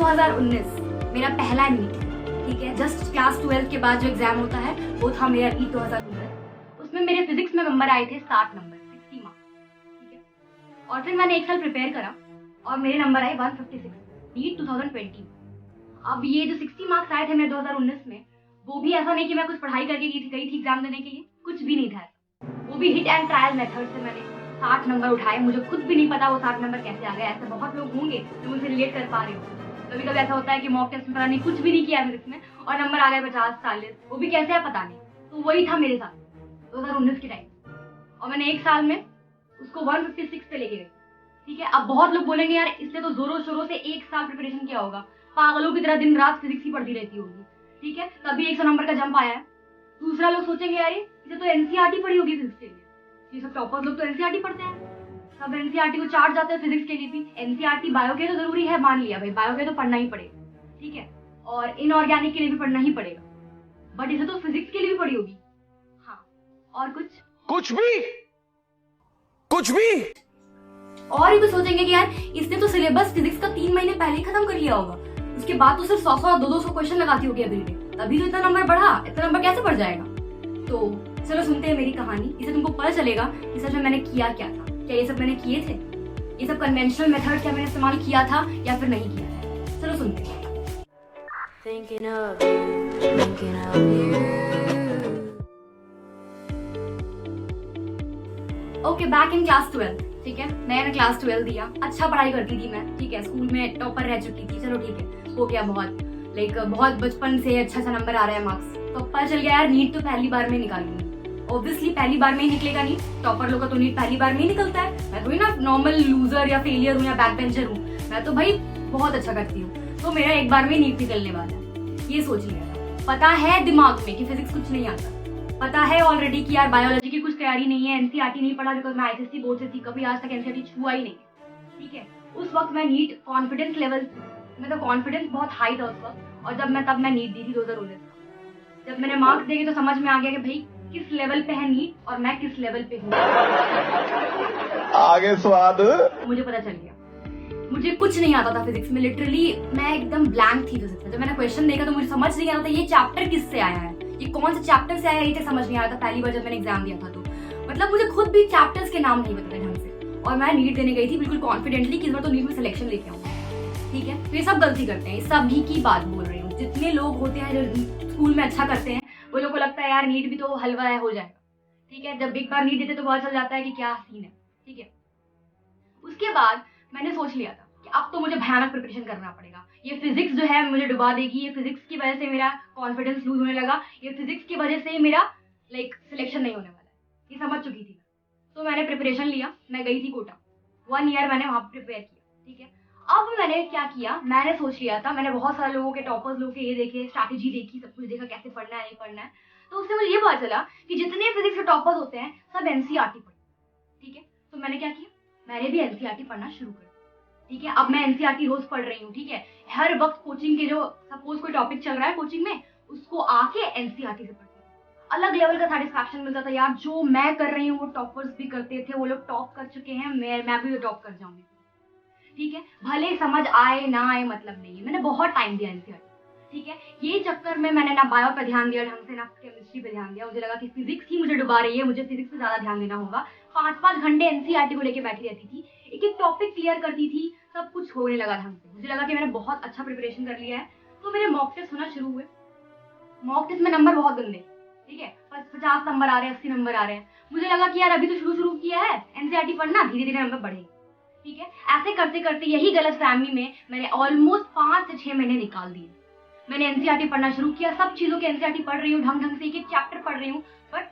2019 मेरा पहला नीट, ठीक है, जस्ट क्लास 12 के बाद जो एग्जाम होता है वो था मेरा नीट 2019। उसमें मेरे फिजिक्स में नंबर आए थे 60 नंबर, 60 मार्क्स, ठीक है। और फिर मैंने एक साल प्रिपेयर करा और मेरे नंबर आए 156 नीट 2020। अब ये जो 60 मार्क्स आए थे मेरे 2019 में, वो भी ऐसा नहीं कि मैं कुछ पढ़ाई करके गई थी एग्जाम देने के लिए, कुछ भी नहीं था। वो भी हिट एंड ट्रायल मेथड से मैंने 60 नंबर उठाए। मुझे खुद भी नहीं पता वो 60 नंबर कैसे आ गए। ऐसे बहुत लोग होंगे जो मुझसे रिलेट कर पा रहे हो। कभी कभी ऐसा होता है कि मॉक टेस्ट में पता नहीं कुछ भी नहीं किया फिजिक्स में और नंबर आ गए 50-40, वो भी कैसे है पता नहीं। तो वही था मेरे साथ 2019 के टाइम, और मैंने एक साल में उसको 156 पे लेके गई, ठीक है। अब बहुत लोग बोलेंगे यार इसने तो जोरों शोरों से एक साल प्रिपरेशन किया होगा, पागलों की तरह दिन रात फिजिक्स ही पढ़ती रहती होगी, ठीक है, तभी 100 नंबर का जंप आया है। दूसरा लोग सोचेंगे यार इसे तो एनसीईआरटी पढ़ी होगी फिजिक्स के लिए, ये सब टॉपर्स लोग तो एनसीईआरटी पढ़ते हैं, सब एनसीईआरटी को चार्ज जाते हैं फिजिक्स के लिए भी। एनसीईआरटी बायो के तो जरूरी है, मान लिया भाई, बायो के तो पढ़ना ही पड़ेगा, ठीक है, और इनऑर्गेनिक के लिए भी पढ़ना ही पड़ेगा, बट इसे तो फिजिक्स के लिए भी पढ़ी होगी। हाँ, और कुछ भी और ही कुछ सोचेंगे कि यार इसने तो सिलेबस फिजिक्स का 3 महीने पहले ही खत्म कर लिया होगा, उसके बाद तो सिर्फ 100 200 क्वेश्चन लगाती होगी एवरीडे, तभी तो इतना नंबर बढ़ा, इतना नंबर कैसे बढ़ जाएगा। तो चलो सुनते हैं मेरी कहानी, इससे तुमको पता चलेगा कि सच में मैंने किया क्या था, क्या ये सब मैंने किए थे, ये सब कन्वेंशनल मेथड क्या मैंने इस्तेमाल किया था या फिर नहीं किया था। चलो सुनते हैं। ओके, बैक इन क्लास 12, ठीक है, मैंने क्लास 12 दिया, अच्छा पढ़ाई करती थी मैं, ठीक है, स्कूल में टॉपर रह चुकी थी, चलो ठीक है, हो गया बहुत, लाइक बहुत बचपन से अच्छा नंबर आ रहा है मार्क्स, तो पता चल गया यार नीट तो पहली बार में निकालूंगी। ऑब्वियसली पहली बार में ही निकलेगा नीट, टॉपर लोग का तो नीट पहली बार में ही निकलता है। मैं कोई ना नॉर्मल लूजर या फेलियर हूँ या बैक बेंचर हूँ, मैं तो भाई बहुत अच्छा करती हूँ, तो मेरा एक बार में नीट निकलने वाला है, ये सोच लिया था। पता है दिमाग में कि फिजिक्स कुछ नहीं आता, पता है ऑलरेडी कि यार बायोलॉजी की कुछ तैयारी नहीं है, एनसीईआरटी नहीं पढ़ा, बिकॉज मैं आईसीएसई बोर्ड से थी, कभी आज तक एनसीईआरटी छुआ ही नहीं, ठीक है। उस वक्त मैं नीट कॉन्फिडेंस लेवल, मतलब कॉन्फिडेंस बहुत हाई था उस वक्त, और तब मैं नीट दी थी 2019 का। जब मैंने मार्क्स देखे तो समझ में आ गया कि भाई किस लेवल पे है नीट और मैं किस लेवल पे हूँ। आगे स्वाद मुझे पता चल गया मुझे कुछ नहीं आता था फिजिक्स में, लिटरली मैं एकदम ब्लैंक थी फिजिक्स में। जब मैंने क्वेश्चन देखा तो मुझे समझ नहीं आ रहा था ये चैप्टर किससे आया है, ये कौन से चैप्टर से आया है, ये समझ नहीं आ रहा था पहली बार जब मैंने एग्जाम दिया था। तो मतलब मुझे खुद भी चैप्टर्स के नाम नहीं पता थे ढंग से, और मैं नीट देने गई थी बिल्कुल कॉन्फिडेंटली कि इस बार तो नीट में सिलेक्शन लेके आऊंगी, ठीक है। तो ये सब गलती करते हैं, सभी की बात बोल रही हूँ, जितने लोग होते हैं जो स्कूल में अच्छा करते हैं वो लोग को लगता है यार नीट भी तो हलवा है, हो जाएगा, ठीक है। जब एक बार नीट देते तो पता चल जाता है कि क्या सीन है, ठीक है। उसके बाद मैंने सोच लिया था कि अब तो मुझे भयानक प्रिपरेशन करना पड़ेगा, ये फिजिक्स जो है मुझे डुबा देगी, ये फिजिक्स की वजह से मेरा कॉन्फिडेंस लूज होने लगा, ये फिजिक्स की वजह से मेरा सिलेक्शन नहीं होने वाला है, ये समझ चुकी थी। तो मैंने प्रिपरेशन लिया, मैं गई थी कोटा, 1 ईयर मैंने वहां प्रिपेयर किया, ठीक है। अब मैंने क्या किया, मैंने सोच लिया था, मैंने बहुत सारे लोगों के टॉपर्स लोग के ये देखे, स्ट्रैटेजी देखी, सब कुछ देखा कैसे पढ़ना है नहीं पढ़ना है, तो उससे मुझे ये पता चला कि जितने फिजिक्स के टॉपर्स होते हैं सब एनसीईआरटी पढ़े, ठीक है। तो मैंने क्या किया, मैंने भी एनसीईआरटी पढ़ना शुरू कर, ठीक है। अब मैं एनसीईआरटी रोज पढ़ रही हूँ, ठीक है। हर वक्त कोचिंग के जो सपोज कोई टॉपिक चल रहा है कोचिंग में, उसको आके एनसीईआरटी से पढ़ती हूँ। अलग लेवल का सेटिस्फैक्शन मिलता था यार, जो मैं कर रही हूँ वो टॉपर्स भी करते थे, वो लोग टॉप कर चुके हैं, मैं भी टॉप कर जाऊंगी, ठीक है। भले समझ आए ना आए मतलब नहीं है, मैंने बहुत टाइम दिया एनसीईआरटी, ठीक है। ये चक्कर में मैंने ना बायो पे ध्यान दिया ढंग से, ना केमिस्ट्री पे ध्यान दिया, मुझे लगा कि फिजिक्स ही मुझे डुबा रही है, मुझे फिजिक्स पे ज्यादा ध्यान देना होगा। 5-5 घंटे एनसीईआरटी को लेकर बैठी रहती थी, एक एक टॉपिक क्लियर करती थी, सब कुछ होने लगा ढंग से, मुझे लगा कि मैंने बहुत अच्छा प्रिपरेशन कर लिया है। तो मेरे मॉक टेस्ट होना शुरू हुए, मॉक टेस्ट में नंबर बहुत गंदे, ठीक है, 50 नंबर आ रहे हैं, 80 नंबर आ रहे हैं। मुझे लगा कि यार अभी तो शुरू किया है एनसीईआरटी पढ़ना, धीरे धीरे नंबर बढ़ेगा, ठीक है। ऐसे करते करते यही गलत फैमिली में मैंने ऑलमोस्ट 5 से 6 महीने निकाल दिए। मैंने एनसीईआरटी पढ़ना शुरू किया, सब चीजों के एनसीईआरटी पढ़ रही हूँ, ढंग से एक एक चैप्टर पढ़ रही हूँ, बट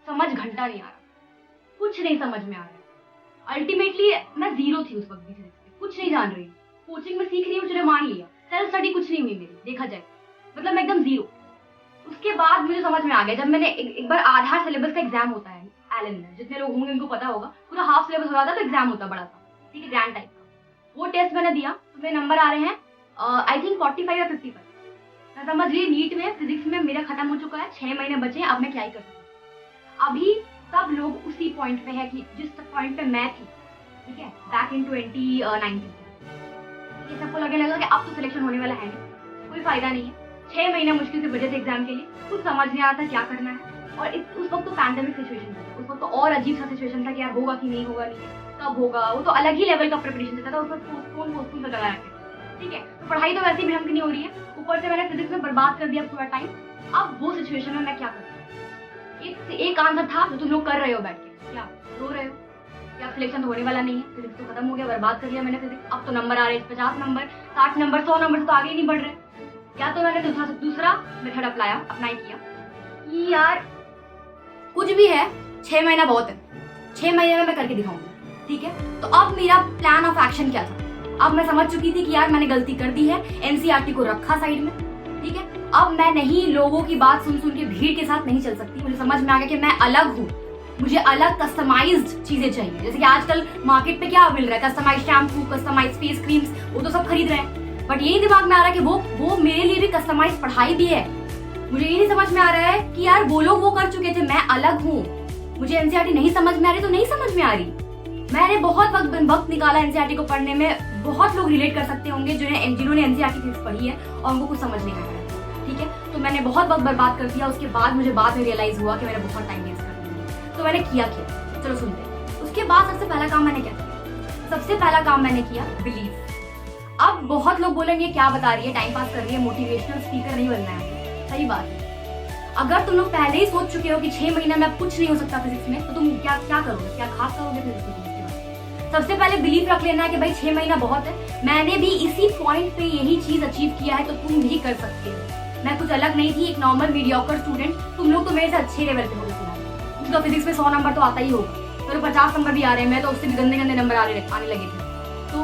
समझ घंटा नहीं आ रहा, कुछ नहीं समझ में आ रहा। अल्टीमेटली मैं जीरो थी उस वक्त भी, कुछ नहीं जान रही हूँ, कोचिंग में सीख रही हूँ, चलो मान लिया, सेल्फ स्टडी कुछ नहीं हुई मेरी, देखा जाए मतलब मैं एकदम जीरो। उसके बाद मुझे समझ में आ गया, जब मैंने एक बार आधा सिलेबस का एग्जाम होता है एलन में, जितने लोग होंगे उनको पता होगा, पूरा हाफ सिलेबस हो जाता है तो एग्जाम होता बड़ा सा, ठीक है, ग्रैंड टाइप का। वो टेस्ट मैंने दिया तो मेरे नंबर आ रहे हैं आई थिंक 45 या 55। मैं समझ ली नीट में फिजिक्स में मेरा खत्म हो चुका है, 6 महीने बचे हैं, अब मैं क्या ही कर सकती हूँ। अभी सब लोग उसी पॉइंट पे है कि जिस पॉइंट पे मैं थी, ठीक है, बैक इन 2019। कि सबको लगने लगा कि अब तो सिलेक्शन होने वाला है नहीं, कोई फायदा नहीं है। 6 महीने मुश्किल से बचे थे एग्जाम के लिए, कुछ समझ नहीं आ रहा था क्या करना है। और उस वक्त तो पैंडेमिक सिचुएशन था, उस वक्त तो और अजीब सा सिचुएशन था कि यार होगा कि नहीं होगा, नहीं कब होगा, वो तो अलग ही लेवल का प्रिपरेशन चलता था, उस वक्त पोस्टपोन लगा रखे। ठीक है, तो पढ़ाई तो वैसे भी ढंग की नहीं हो रही है, ऊपर से मैंने फिजिक्स में बर्बाद कर दिया पूरा टाइम। अब वो सिचुएशन में मैं क्या करूँ? एक आंसर था जो तुम लोग कर रहे हो बैठ के, क्या रो रहे हो? क्या सिलेक्शन तो होने वाला नहीं है, फिजिक्स तो खत्म हो गया, बर्बाद कर लिया मैंने फिजिक्स। अब तो नंबर आ रहे हैं 50 नंबर, 60 नंबर, 100 नंबर से तो आगे ही नहीं बढ़ रहे। क्या तो मैंने दूसरा मेथड अप्लाई किया कि यार कुछ भी है, 6 महीना बहुत है, 6 महीने में मैं करके दिखाऊंगी। ठीक है, तो अब मेरा प्लान ऑफ एक्शन क्या था? अब मैं समझ चुकी थी कि यार मैंने गलती कर दी है, एनसीईआरटी को रखा साइड में। ठीक है, अब मैं नहीं लोगों की बात सुन के भीड़ के साथ नहीं चल सकती। मुझे समझ में आ गया कि मैं अलग हूँ, मुझे अलग कस्टमाइज्ड चीजें चाहिए। जैसे कि आजकल मार्केट पे क्या मिल रहा है, customised shampoo, customised face creams, वो तो सब खरीद रहे हैं। बट यही दिमाग में आ रहा है कि वो मेरे लिए भी कस्टमाइज्ड पढ़ाई भी है। मुझे ये नहीं समझ में आ रहा है कि यार वो लोग वो कर चुके थे, मैं अलग हूँ। मुझे एनसीईआरटी नहीं समझ में आ रही तो नहीं समझ में आ रही। मैंने बहुत वक्त निकाला एनसीईआरटी को पढ़ने में। बहुत लोग रिलेट कर सकते होंगे जिन्होंने एनसीईआरटी फिजिक्स पढ़ी है और उनको कुछ समझ नहीं आ रहा है। ठीक है, तो मैंने बहुत वक्त बर्बाद कर दिया। उसके बाद मुझे बाद में रियलाइज हुआ कि मैंने बहुत टाइम वेस्ट कर दिया। तो मैंने किया क्या, चलो सुनते हैं। उसके बाद सबसे पहला काम मैंने क्या किया? सबसे पहला काम मैंने किया बिलीव। अब बहुत लोग बोलेंगे क्या बता रही है, टाइम पास कर रही है, मोटिवेशनल स्पीकर नहीं बनना है। सही बात है। अगर तुम लोग पहले ही सोच चुके हो कि 6 महीना में कुछ नहीं हो सकता फिजिक्स में, तो तुम क्या करोगे, क्या खास करोगे फिजिक्स में? सबसे पहले बिलीव रख लेना है कि भाई 6 महीना बहुत है। मैंने भी इसी पॉइंट पे यही चीज अचीव किया है, तो तुम भी कर सकते हो। मैं कुछ अलग नहीं थी, एक नॉर्मल मीडियोकर स्टूडेंट। तुम लोग तो मेरे से अच्छे लेवल पे होगे फिलहाल, मुझे तो फिजिक्स में 100 नंबर तो आता ही होगा, तो 50 नंबर भी आ रहे हैं, मैं तो उससे भी गंदे गंदे नंबर आने लगे थे। तो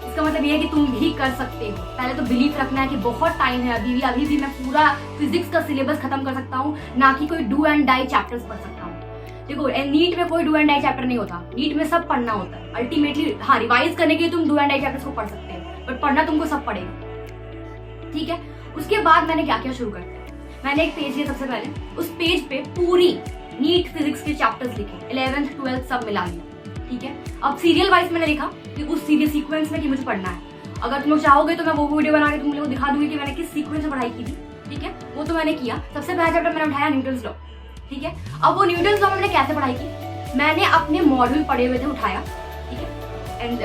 इसका मतलब ये है कि तुम भी कर सकते हो। पहले तो बिलीव रखना है कि बहुत टाइम है, अभी भी मैं पूरा फिजिक्स का सिलेबस खत्म कर सकता हूँ, ना कि कोई डू एंड डाई चैप्टर्स पढ़ सकता हूँ। देखो नीट में कोई डू एंड डाई चैप्टर नहीं होता, नीट में सब पढ़ना होता है अल्टीमेटली। हाँ, रिवाइज करने के लिए तुम डू एंड डाई चैप्टर्स को पढ़ सकते हो, बट पढ़ना तुमको सब पड़ेगा। ठीक है, उसके बाद मैंने क्या किया, शुरू करते हैं। मैंने एक पेज लिया सबसे पहले, उस पेज पे पूरी नीट फिजिक्स के चैप्टर्स लिखे, 11th 12th सब मिला लिया। ठीक है, अब सीरियल वाइज मैंने लिखा कि उस सीरियल सीक्वेंस में कि मुझे पढ़ना है। अगर तुम लोग चाहोगे तो मैं वो वीडियो बना के तुम लोग को दिखा दूंगी कि मैंने किस सीक्वेंस में पढ़ाई की थी। ठीक है, वो तो मैंने किया। सबसे पहला चैप्टर मैंने उठाया न्यूटन्स लॉ। ठीक है, अब वो न्यूटन्स लॉ में मैंने कैसे पढ़ाई की, मैंने अपने मॉड्यूल पढ़े हुए थे उठाया। ठीक है, एंड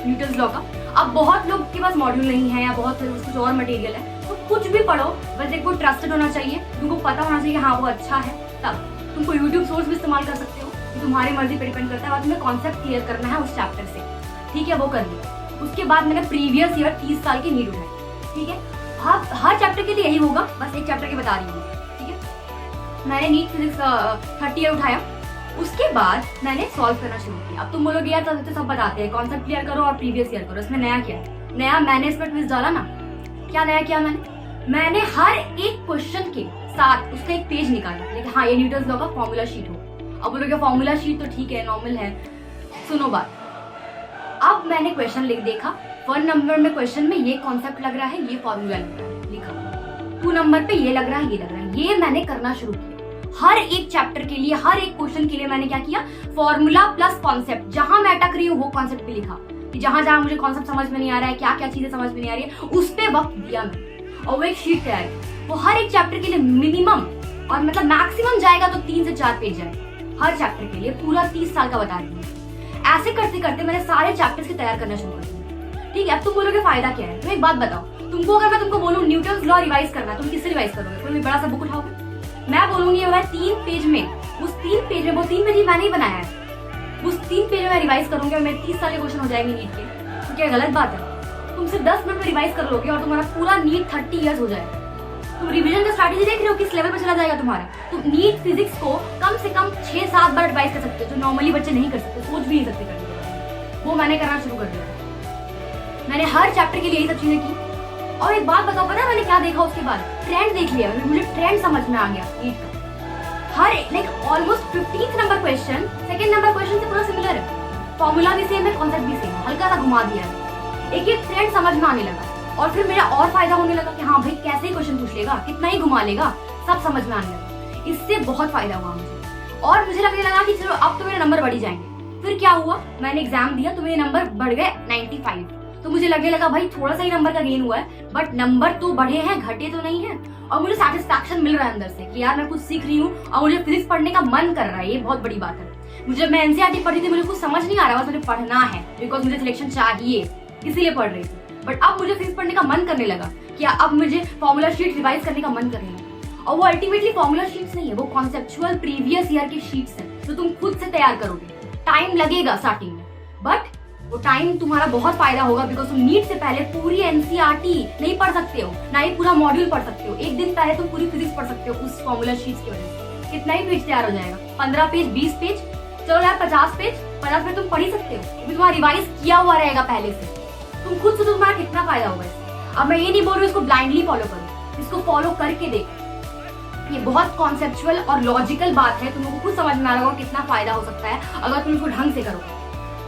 न्यूटन्स लॉ का। अब बहुत लोग के पास मॉड्यूल नहीं है या बहुत कुछ और मटेरियल है, तो कुछ भी पढ़ो, बस एक कोई ट्रस्टेड होना चाहिए, तुमको पता होना चाहिए हाँ वो अच्छा है। तब तुमको यूट्यूब सोर्स भी इस्तेमाल कर सकते हो, तुम्हारी मर्जी पे डिपेंड करता है। और तुम्हें कॉन्सेप्ट क्लियर करना है उस चैप्टर से। ठीक है, वो कर लिया। उसके बाद मैंने प्रीवियस ईयर 30 साल की नीट उठाई। ठीक है, हर चैप्टर के लिए यही होगा, बस एक चैप्टर की बता रही हूँ। ठीक है, मैंने नीट फिजिक्स 30 ईयर उठाया। उसके बाद मैंने सॉल्व करना शुरू किया। अब तुम बोलोगे यार तो सब बताते हैं, कॉन्सेप्ट क्लियर करो और प्रीवियस ईयर करो, इसमें नया क्या है? नया मैंने इसमें ट्विस्ट डाला ना। क्या नया किया मैंने हर एक क्वेश्चन के साथ उसका एक पेज निकाला, लेकिन हाँ ये न्यूटन्स लॉ का फॉर्मूला शीट हो। अब बोलोगे फॉर्मूला शीट तो ठीक है, नॉर्मल है। सुनो बात, अब मैंने क्वेश्चन लिख देखा, 1 नंबर में क्वेश्चन में ये कॉन्सेप्ट लग रहा है, ये फॉर्मूला लग रहा है, लिखा। 2 नंबर पे ये लग रहा है, ये लग रहा है। ये मैंने करना शुरू किया। हर एक चैप्टर के लिए, हर एक क्वेश्चन के लिए मैंने क्या किया, फॉर्मूला प्लस कॉन्सेप्ट। जहां मैं अटक रही हूँ वो कॉन्सेप्ट पे लिखा, कि जहां जहां मुझे कॉन्सेप्ट समझ में नहीं आ रहा है, क्या क्या चीजें समझ में नहीं आ रही है, उस पे वक्त दिया मैं। और वो एक शीट तैयार की। वो हर एक चैप्टर के लिए मिनिमम और मतलब मैक्सिमम जाएगा तो 3 से 4 पेज जाएगा हर चैप्टर के लिए। पूरा 30 साल का बता रही हूँ। ऐसे करते करते मैंने सारे चैप्टर्स की तैयार करना शुरू कर दिया। ठीक है, अब तुम बोलोगे फायदा क्या है? तो एक बात बताओ, तुमको अगर मैं तुमको बोलूं न्यूटन्स लॉ रिवाइज करना है, तुम किससे रिवाइज करोगे? कोई बड़ा सा बुक उठाओगे? मैं बोलूंगी भाई 3 पेज में, उस 3 पेज में, वो 3 पेज मैंने ही बनाया है, उस 3 पेज में मैं रिवाइज करूंगी और मेरे 30 साल के क्वेश्चन हो जाएंगे नीट के। तो क्या गलत बात है? तुम सिर्फ 10 मिनट में रिवाइज कर लोगे और तुम्हारा पूरा नीट 30 ईयर्स हो जाएगा। तुम रिवीजन का स्ट्रैटेजी देख रहे हो किस लेवल पर चला जाएगा तुम्हारा। तुम नीट फिजिक्स को कम से कम 6-7 बार रिवाइज कर सकते हो, जो नॉर्मली बच्चे नहीं कर सकते, सोच भी नहीं सकते करने के। वो मैंने करना शुरू कर दिया। मैंने हर चैप्टर के लिए यही सब चीजें की। और एक बात बताओ, पता है मैंने क्या देखा उसके बाद? ट्रेंड देख लिया, मुझे ट्रेंड समझ में आ गया नीट का। हर like almost 15th number question 2nd number question से पूरा सिमिलर है, फॉर्मूला भी सेम है, कॉन्सेप्ट भी सेम है, हल्का सा घुमा दिया है। एक ट्रेंड समझ में आने लगा और फिर मेरा और फायदा होने लगा कि हाँ भाई कैसे ही क्वेश्चन पूछ लेगा, कितना ही घुमा लेगा, सब समझ में आने लगा। इससे बहुत फायदा हुआ मुझे और मुझे लगने लगा कि चलो अब तो मेरे नंबर बढ़ ही जाएंगे। फिर क्या हुआ, मैंने एग्जाम दिया तो मेरे नंबर बढ़ गए 95। तो मुझे लगने लगा भाई थोड़ा सा ही नंबर का गेन हुआ है, बट नंबर तो बढ़े हैं, घटे तो नहीं है। और मुझे सेटिस्फैक्शन मिल रहा है अंदर से कि यार मैं कुछ सीख रही हूँ और मुझे फिजिक्स पढ़ने का मन कर रहा है। ये बहुत बड़ी बात है। मुझे, मैं एनसीईआरटी पढ़ी थी, मुझे कुछ समझ नहीं आ रहा, बस मुझे पढ़ना है बिकॉज मुझे सिलेक्शन चाहिए, इसीलिए पढ़ रही थी। बट अब मुझे फिजिक्स पढ़ने का मन करने लगा कि अब मुझे फॉर्मूला शीट रिवाइज करने का मन करने लगा। और वो अल्टीमेटली फॉर्मूला शीट्स नहीं है, वो कॉन्सेप्चुअल प्रीवियस ईयर के शीट्स हैं जो तुम खुद से तैयार करोगे। टाइम लगेगा स्टार्टिंग में, बट वो टाइम तुम्हारा बहुत फायदा होगा बिकॉज तुम नीट से पहले पूरी एनसीईआरटी नहीं पढ़ सकते हो, ना ही पूरा मॉड्यूल पढ़ सकते हो। एक दिन पहले तुम पूरी फिजिक्स पढ़ सकते हो उस फॉर्मूला शीट्स की वजह से। कितना ही पेज तैयार हो जाएगा, 15 पेज, 20 पेज, चलो यार 50 पेज तुम पढ़ ही सकते हो, क्योंकि तुम्हारा रिवाइज किया हुआ रहेगा पहले से। तुम खुद से तुम्हारा कितना फायदा होगा इससे। अब मैं ये नहीं बोल रही इसको ब्लाइंडली फॉलो करो, इसको फॉलो करके देखो। ये बहुत कॉन्सेप्चुअल और लॉजिकल बात है, तुम लोगों को खुद समझ में आ रहा होगा कितना फायदा हो सकता है अगर तुम इसको ढंग से करो।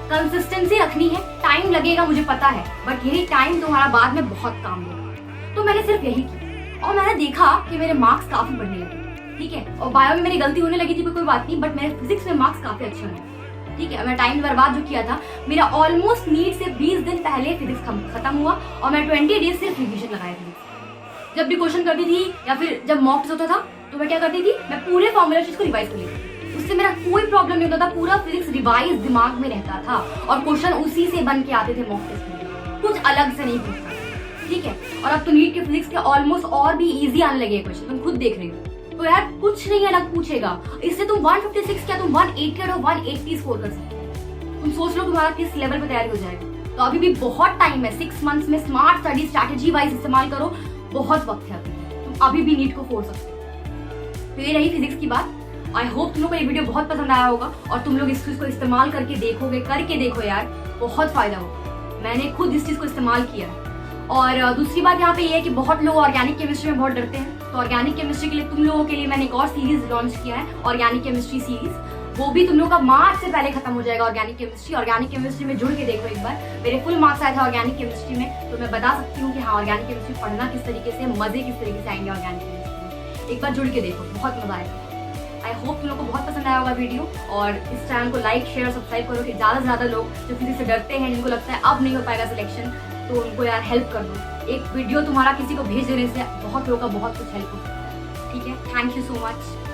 कंसिस्टेंसी रखनी है, टाइम लगेगा मुझे पता है, बट यही टाइम तुम्हारा बाद में बहुत काम देगा। तो मैंने सिर्फ यही किया और मैंने देखा कि मेरे मार्क्स काफी बढ़ने लगे, ठीक है। और बायो में मेरी गलती होने लगी थी, कोई बात नहीं, बट मेरे फिजिक्स में मार्क्स काफी अच्छे हुए, ठीक है। मैं टाइम बर्बाद जो किया था, मेरा ऑलमोस्ट नीट से 20 दिन पहले फिजिक्स खत्म हुआ और मैं 20 डेज सिर्फ रिविजन लगाया फिजिक्स। जब भी क्वेश्चन करती थी या फिर जब मॉक टेस्ट होता था तो मैं क्या करती थी, मैं पूरे फॉर्मूला शीट्स को रिवाइज कर लेती थी। उससे मेरा कोई प्रॉब्लम नहीं होता था, पूरा फिजिक्स रिवाइज दिमाग में रहता था और क्वेश्चन उसी से बन के आते थे मॉक टेस्ट में, कुछ अलग से नहीं पूछता, ठीक है। और अब तो नीट के फिजिक्स के ऑलमोस्ट और भी इजी आने लगे क्वेश्चन, तुम खुद देख रहे हो। तो यार कुछ नहीं अलग पूछेगा, इससे तुम 156 क्या तुम 180 और 180 स्कोर कर सकते हो। तुम सोच लो तुम्हारा किस लेवल पे तैयारी हो जाएगा। तो अभी भी बहुत टाइम है, 6 मंथ्स में स्मार्ट स्टडी स्ट्रैटेजी वाइज इस्तेमाल करो, बहुत वक्त है अभी, तुम अभी भी नीट को फोड़ सकते हो। तो ये रही फिजिक्स की बात। आई होप तुम लोग को ये वीडियो बहुत पसंद आया होगा और तुम लोग इस चीज को इस्तेमाल करके देखोगे, करके देखो यार, बहुत फायदा होगा। मैंने खुद इस चीज को इस्तेमाल किया है। और दूसरी बात यहाँ पे ये है कि बहुत लोग ऑर्गेनिक केमिस्ट्री में बहुत डरते हैं, तो ऑर्गेनिक केमिस्ट्री के लिए तुम लोगों के लिए मैंने एक और सीरीज लॉन्च किया है, ऑर्गेनिक केमिस्ट्री सीरीज। वो भी तुम लोग का मार्च से पहले खत्म हो जाएगा। ऑर्गेनिक केमिस्ट्री में जुड़ के देखो एक बार, मेरे फुल मार्क्स आए थे ऑर्गेनिक केमिस्ट्री में, तो मैं बता सकती हूँ कि हाँ ऑर्गेनिक केमिस्ट्री पढ़ना किस तरीके से, मजे किस तरीके से आएंगे ऑर्गेनिक केमिस्ट्री में। एक बार जुड़ के देखो, बहुत मजा आएगा। आई होप तुम लोग को बहुत पसंद आया होगा वीडियो, और इस चैनल को लाइक शेयर सब्सक्राइब करो कि ज़्यादा से ज़्यादा लोग जो फिजिक्स से डरते हैं, जिनको लगता है अब नहीं हो पाएगा सिलेक्शन, तो उनको यार हेल्प कर दो। एक वीडियो तुम्हारा किसी को भेज देने से बहुत लोगों का बहुत कुछ हेल्प हो सकता है, ठीक है। Thank you so much.